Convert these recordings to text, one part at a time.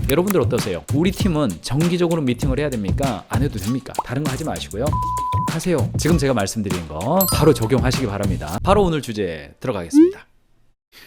여러분들 어떠세요? 우리 팀은 정기적으로 미팅을 해야 됩니까? 안 해도 됩니까? 다른 거 하지 마시고요. 하세요. 지금 제가 말씀드린 거 바로 적용하시기 바랍니다. 바로 오늘 주제에 들어가겠습니다.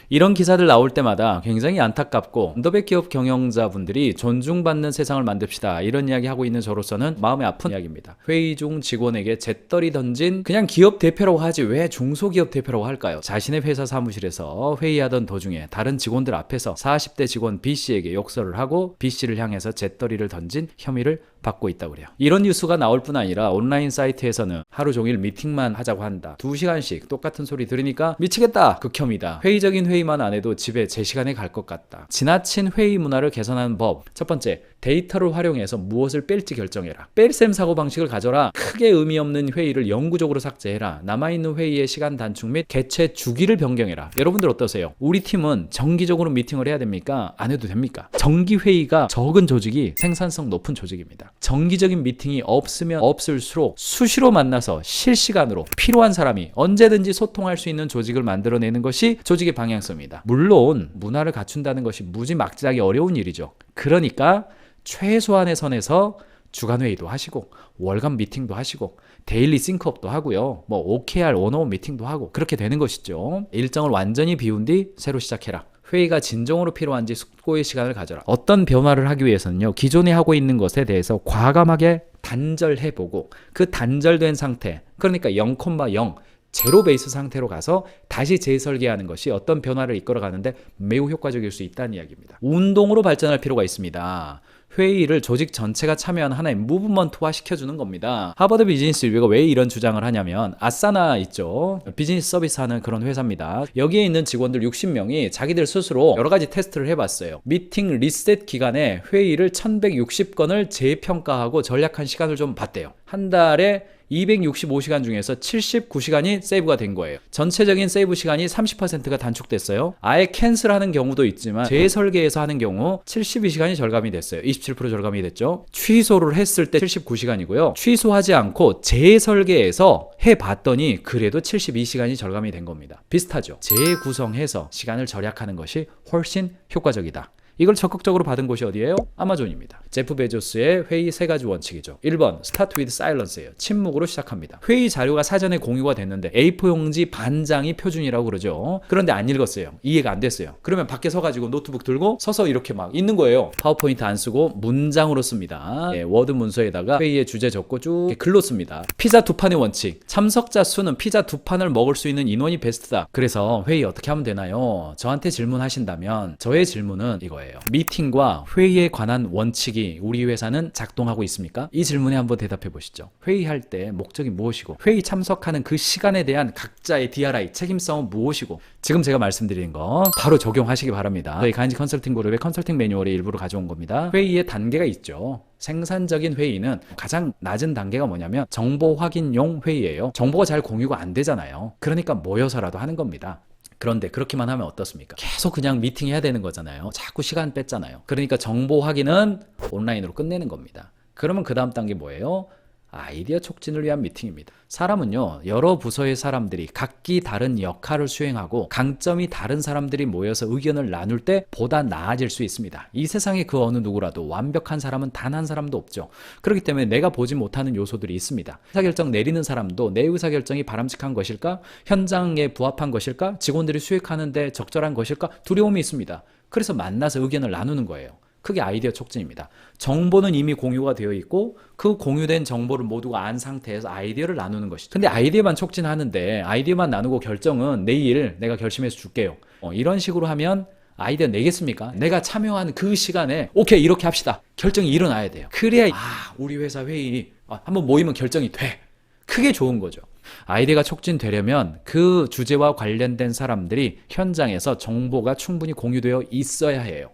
이런 기사들 나올 때마다 굉장히 안타깝고 언더백 기업 경영자분들이 존중받는 세상을 만듭시다 이런 이야기 하고 있는 저로서는 마음이 아픈 이야기입니다. 회의 중 직원에게 잿더리 던진 그냥 기업 대표라고 하지 왜 중소기업 대표라고 할까요? 자신의 회사 사무실에서 회의하던 도중에 다른 직원들 앞에서 40대 직원 B씨에게 욕설을 하고 B씨를 향해서 잿더리를 던진 혐의를 받고 있다고 그래요. 이런 뉴스가 나올 뿐 아니라 온라인 사이트에서는 하루 종일 미팅만 하자고 한다. 2시간씩 똑같은 소리 들으니까 미치겠다. 극혐이다. 회의적인 회의만 안 해도 집에 제 시간에 갈 것 같다. 지나친 회의 문화를 개선하는 법. 첫 번째, 데이터를 활용해서 무엇을 뺄지 결정해라. 뺄셈 사고방식을 가져라. 크게 의미 없는 회의를 영구적으로 삭제해라. 남아있는 회의의 시간 단축 및 개최 주기를 변경해라. 여러분들 어떠세요? 우리 팀은 정기적으로 미팅을 해야 됩니까? 안 해도 됩니까? 정기 회의가 적은 조직이 생산성 높은 조직입니다. 정기적인 미팅이 없으면 없을수록 수시로 만나서 실시간으로 필요한 사람이 언제든지 소통할 수 있는 조직을 만들어내는 것이 조직의 방향성입니다. 물론 문화를 갖춘다는 것이 무지막지하게 어려운 일이죠. 그러니까 최소한의 선에서 주간 회의도 하시고 월간 미팅도 하시고 데일리 싱크업도 하고요. 뭐 OKR 원어원 미팅도 하고 그렇게 되는 것이죠. 일정을 완전히 비운 뒤 새로 시작해라. 회의가 진정으로 필요한지 숙고의 시간을 가져라. 어떤 변화를 하기 위해서는요. 기존에 하고 있는 것에 대해서 과감하게 단절해보고 그 단절된 상태, 그러니까 0,0 제로 베이스 상태로 가서 다시 재설계하는 것이 어떤 변화를 이끌어가는데 매우 효과적일 수 있다는 이야기입니다. 운동으로 발전할 필요가 있습니다. 회의를 조직 전체가 참여한 하나의 무브먼트화 시켜주는 겁니다. 하버드 비즈니스 리뷰가 왜 이런 주장을 하냐면 아사나 있죠. 비즈니스 서비스 하는 그런 회사입니다. 여기에 있는 직원들 60명이 자기들 스스로 여러 가지 테스트를 해봤어요. 미팅 리셋 기간에 회의를 1160건을 재평가하고 전략한 시간을 좀 봤대요. 한 달에 265시간 중에서 79시간이 세이브가 된 거예요. 전체적인 세이브 시간이 30%가 단축됐어요. 아예 캔슬하는 경우도 있지만 재설계해서 하는 경우 72시간이 절감이 됐어요. 27% 절감이 됐죠. 취소를 했을 때 79시간이고요. 취소하지 않고 재설계해서 해봤더니 그래도 72시간이 절감이 된 겁니다. 비슷하죠. 재구성해서 시간을 절약하는 것이 훨씬 효과적이다. 이걸 적극적으로 받은 곳이 어디예요? 아마존입니다. 제프 베조스의 회의 3가지 원칙이죠. 1번, start with silence예요. 침묵으로 시작합니다. 회의 자료가 사전에 공유가 됐는데 A4용지 반장이 표준이라고 그러죠. 그런데 안 읽었어요. 이해가 안 됐어요. 그러면 밖에 서가지고 노트북 들고 서서 이렇게 막 있는 거예요. 파워포인트 안 쓰고 문장으로 씁니다. 워드 문서에다가 회의의 주제 적고 쭉 글로 씁니다. 피자 2판의 원칙. 참석자 수는 피자 2판을 먹을 수 있는 인원이 베스트다. 그래서 회의 어떻게 하면 되나요? 저한테 질문하신다면 저의 질문은 이거예요. 미팅과 회의에 관한 원칙이 우리 회사는 작동하고 있습니까? 이 질문에 한번 대답해 보시죠. 회의할 때 목적이 무엇이고 회의 참석하는 그 시간에 대한 각자의 DRI, 책임성은 무엇이고 지금 제가 말씀드린 거 바로 적용하시기 바랍니다. 저희 가인지 컨설팅 그룹의 컨설팅 매뉴얼의 일부를 가져온 겁니다. 회의의 단계가 있죠. 생산적인 회의는 가장 낮은 단계가 뭐냐면 정보 확인용 회의예요. 정보가 잘 공유가 안 되잖아요. 그러니까 모여서라도 하는 겁니다. 그런데 그렇게만 하면 어떻습니까? 계속 그냥 미팅해야 되는 거잖아요. 자꾸 시간 뺐잖아요. 그러니까 정보 확인은 온라인으로 끝내는 겁니다. 그러면 그 다음 단계 뭐예요? 아이디어 촉진을 위한 미팅입니다. 사람은요, 여러 부서의 사람들이 각기 다른 역할을 수행하고 강점이 다른 사람들이 모여서 의견을 나눌 때 보다 나아질 수 있습니다. 이 세상에 그 어느 누구라도 완벽한 사람은 단 한 사람도 없죠. 그렇기 때문에 내가 보지 못하는 요소들이 있습니다. 의사결정 내리는 사람도 내 의사결정이 바람직한 것일까? 현장에 부합한 것일까? 직원들이 수익하는데 적절한 것일까? 두려움이 있습니다. 그래서 만나서 의견을 나누는 거예요. 그게 아이디어 촉진입니다. 정보는 이미 공유가 되어 있고 그 공유된 정보를 모두가 안 상태에서 아이디어를 나누는 것이죠. 근데 아이디어만 촉진하는데 아이디어만 나누고 결정은 내일 내가 결심해서 줄게요. 이런 식으로 하면 아이디어 내겠습니까? 내가 참여한 그 시간에 오케이 이렇게 합시다. 결정이 일어나야 돼요. 그래야 우리 회사 회의 한번 모이면 결정이 돼. 크게 좋은 거죠. 아이디어가 촉진되려면 그 주제와 관련된 사람들이 현장에서 정보가 충분히 공유되어 있어야 해요.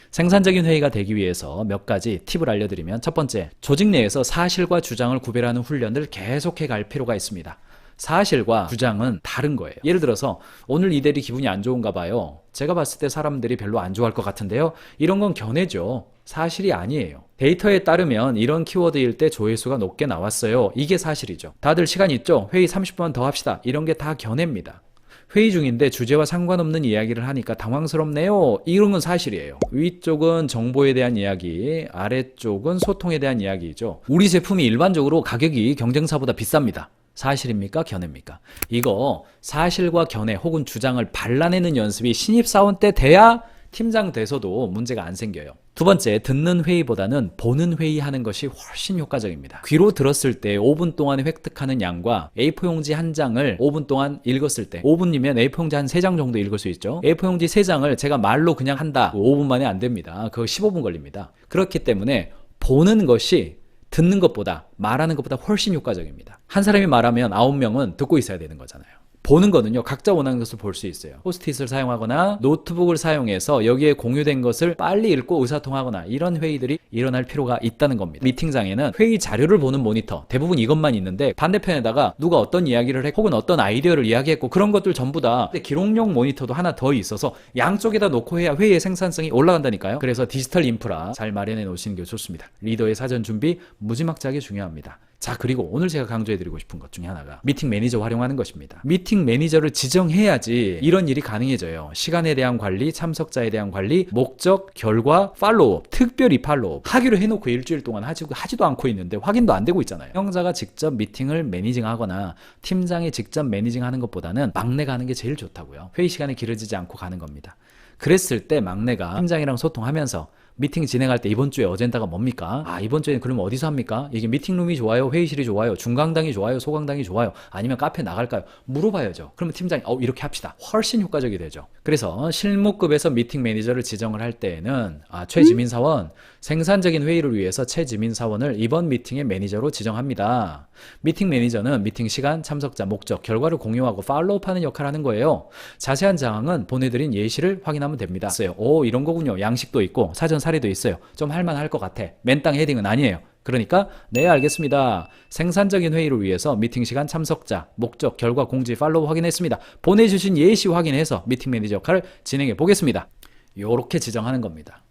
생산적인 회의가 되기 위해서 몇 가지 팁을 알려드리면 첫 번째, 조직 내에서 사실과 주장을 구별하는 훈련을 계속해 갈 필요가 있습니다. 사실과 주장은 다른 거예요. 예를 들어서 오늘 이 대리 기분이 안 좋은가 봐요. 제가 봤을 때 사람들이 별로 안 좋아할 것 같은데요. 이런 건 견해죠. 사실이 아니에요. 데이터에 따르면 이런 키워드일 때 조회수가 높게 나왔어요. 이게 사실이죠. 다들 시간 있죠? 회의 30분 더 합시다. 이런 게 다 견해입니다. 회의 중인데 주제와 상관없는 이야기를 하니까 당황스럽네요. 이런 건 사실이에요. 위쪽은 정보에 대한 이야기, 아래쪽은 소통에 대한 이야기죠. 우리 제품이 일반적으로 가격이 경쟁사보다 비쌉니다. 사실입니까? 견해입니까? 이거 사실과 견해 혹은 주장을 발라내는 연습이 신입사원 때 돼야 팀장 돼서도 문제가 안 생겨요. 두 번째, 듣는 회의보다는 보는 회의 하는 것이 훨씬 효과적입니다. 귀로 들었을 때 5분 동안에 획득하는 양과 A4용지 한 장을 5분 동안 읽었을 때 5분이면 A4용지 한 3장 정도 읽을 수 있죠. A4용지 3장을 제가 말로 그냥 한다. 5분 만에 안 됩니다. 그거 15분 걸립니다. 그렇기 때문에 보는 것이 듣는 것보다 말하는 것보다 훨씬 효과적입니다. 한 사람이 말하면 9명은 듣고 있어야 되는 거잖아요. 보는 거는요, 각자 원하는 것을 볼 수 있어요. 포스트잇을 사용하거나 노트북을 사용해서 여기에 공유된 것을 빨리 읽고 의사통하거나 이런 회의들이 일어날 필요가 있다는 겁니다. 미팅장에는 회의 자료를 보는 모니터, 대부분 이것만 있는데 반대편에다가 누가 어떤 이야기를 했고 혹은 어떤 아이디어를 이야기했고 그런 것들 전부 다 기록용 모니터도 하나 더 있어서 양쪽에다 놓고 해야 회의의 생산성이 올라간다니까요. 그래서 디지털 인프라 잘 마련해 놓으시는 게 좋습니다. 리더의 사전 준비 무지막지하게 중요합니다. 자, 그리고 오늘 제가 강조해드리고 싶은 것 중에 하나가 미팅 매니저 활용하는 것입니다. 미팅 매니저를 지정해야지 이런 일이 가능해져요. 시간에 대한 관리, 참석자에 대한 관리, 목적, 결과, 팔로우업, 특별히 팔로우업 하기로 해놓고 일주일 동안 하지도 않고 있는데 확인도 안 되고 있잖아요. 운영자가 직접 미팅을 매니징하거나 팀장이 직접 매니징하는 것보다는 막내가 하는 게 제일 좋다고요. 회의 시간이 길어지지 않고 가는 겁니다. 그랬을 때 막내가 팀장이랑 소통하면서 미팅 진행할 때 이번 주에 어젠다가 뭡니까? 이번 주에는 그럼 어디서 합니까? 이게 미팅룸이 좋아요? 회의실이 좋아요? 중강당이 좋아요? 소강당이 좋아요? 아니면 카페 나갈까요? 물어봐야죠. 그러면 팀장이 이렇게 합시다. 훨씬 효과적이 되죠. 그래서 실무급에서 미팅 매니저를 지정을 할 때에는 최지민 사원, 생산적인 회의를 위해서 최지민 사원을 이번 미팅의 매니저로 지정합니다. 미팅 매니저는 미팅 시간, 참석자, 목적, 결과를 공유하고 팔로우업하는 역할을 하는 거예요. 자세한 사항은 보내드린 예시를 확인하면 됩니다. 이런 거군요. 양식도 있고 사전 사례도 있어요. 좀 할만할 것 같아. 맨땅 헤딩은 아니에요. 그러니까 네, 알겠습니다. 생산적인 회의를 위해서 미팅 시간, 참석자, 목적, 결과, 공지, 팔로우 확인했습니다. 보내주신 예시 확인해서 미팅 매니저 역할을 진행해 보겠습니다. 요렇게 지정하는 겁니다.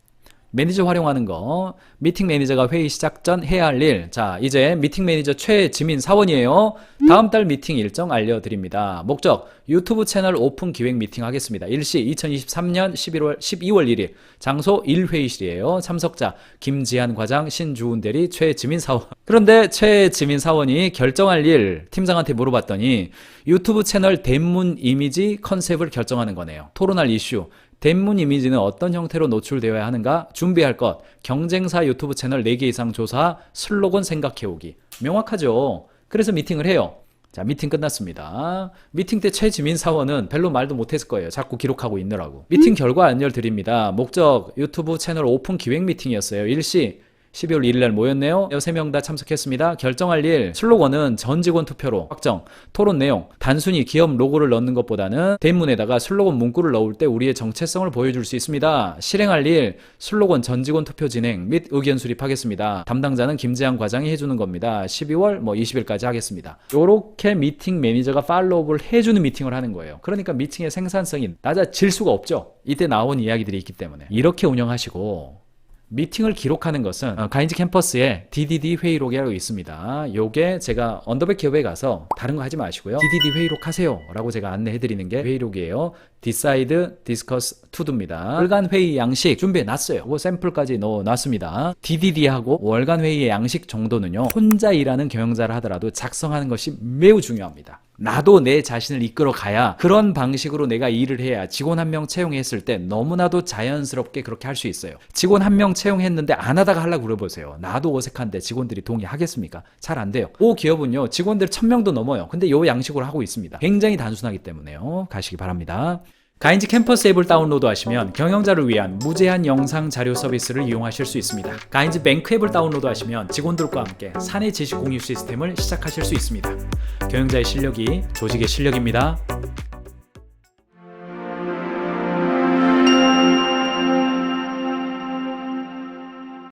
매니저 활용하는 거, 미팅 매니저가 회의 시작 전 해야 할 일. 자, 이제 미팅 매니저 최지민 사원이에요. 다음 달 미팅 일정 알려드립니다. 목적, 유튜브 채널 오픈 기획 미팅 하겠습니다. 일시 2023년 12월 1일. 장소 1회의실이에요. 참석자, 김지한 과장, 신주훈 대리, 최지민 사원. 그런데 최지민 사원이 결정할 일, 팀장한테 물어봤더니 유튜브 채널 대문 이미지 컨셉을 결정하는 거네요. 토론할 이슈. 대문 이미지는 어떤 형태로 노출되어야 하는가? 준비할 것, 경쟁사 유튜브 채널 4개 이상 조사, 슬로건 생각해오기. 명확하죠? 그래서 미팅을 해요. 자, 미팅 끝났습니다. 미팅 때 최지민 사원은 별로 말도 못했을 거예요. 자꾸 기록하고 있느라고. 미팅 결과 안열드립니다. 목적, 유튜브 채널 오픈 기획 미팅이었어요. 일시 12월 1일 날 모였네요. 3명 다 참석했습니다. 결정할 일, 슬로건은 전 직원 투표로 확정. 토론 내용, 단순히 기업 로고를 넣는 것보다는 대문에다가 슬로건 문구를 넣을 때 우리의 정체성을 보여줄 수 있습니다. 실행할 일, 슬로건 전 직원 투표 진행 및 의견 수립하겠습니다. 담당자는 김재환 과장이 해주는 겁니다. 12월 20일까지 하겠습니다. 요렇게 미팅 매니저가 팔로우업을 해주는 미팅을 하는 거예요. 그러니까 미팅의 생산성이 낮아질 수가 없죠. 이때 나온 이야기들이 있기 때문에. 이렇게 운영하시고 미팅을 기록하는 것은 가인즈 캠퍼스에 DDD 회의록이라고 있습니다. 요게 제가 언더백 기업에 가서 다른 거 하지 마시고요. DDD 회의록 하세요 라고 제가 안내해드리는 게 회의록이에요. Decide, Discuss, To Do입니다. 월간 회의 양식 준비해놨어요. 그거 샘플까지 넣어놨습니다. DDD하고 월간 회의의 양식 정도는요, 혼자 일하는 경영자를 하더라도 작성하는 것이 매우 중요합니다. 나도 내 자신을 이끌어 가야, 그런 방식으로 내가 일을 해야 직원 한 명 채용했을 때 너무나도 자연스럽게 그렇게 할 수 있어요. 직원 한 명 채용했는데 안 하다가 하려고 그래보세요. 나도 어색한데 직원들이 동의하겠습니까? 잘 안 돼요. 기업은요, 직원들 1000명도 넘어요. 근데 요 양식으로 하고 있습니다. 굉장히 단순하기 때문에요. 가시기 바랍니다. 가인즈 캠퍼스 앱을 다운로드 하시면 경영자를 위한 무제한 영상 자료 서비스를 이용하실 수 있습니다. 가인즈 뱅크 앱을 다운로드 하시면 직원들과 함께 사내 지식 공유 시스템을 시작하실 수 있습니다. 경영자의 실력이 조직의 실력입니다.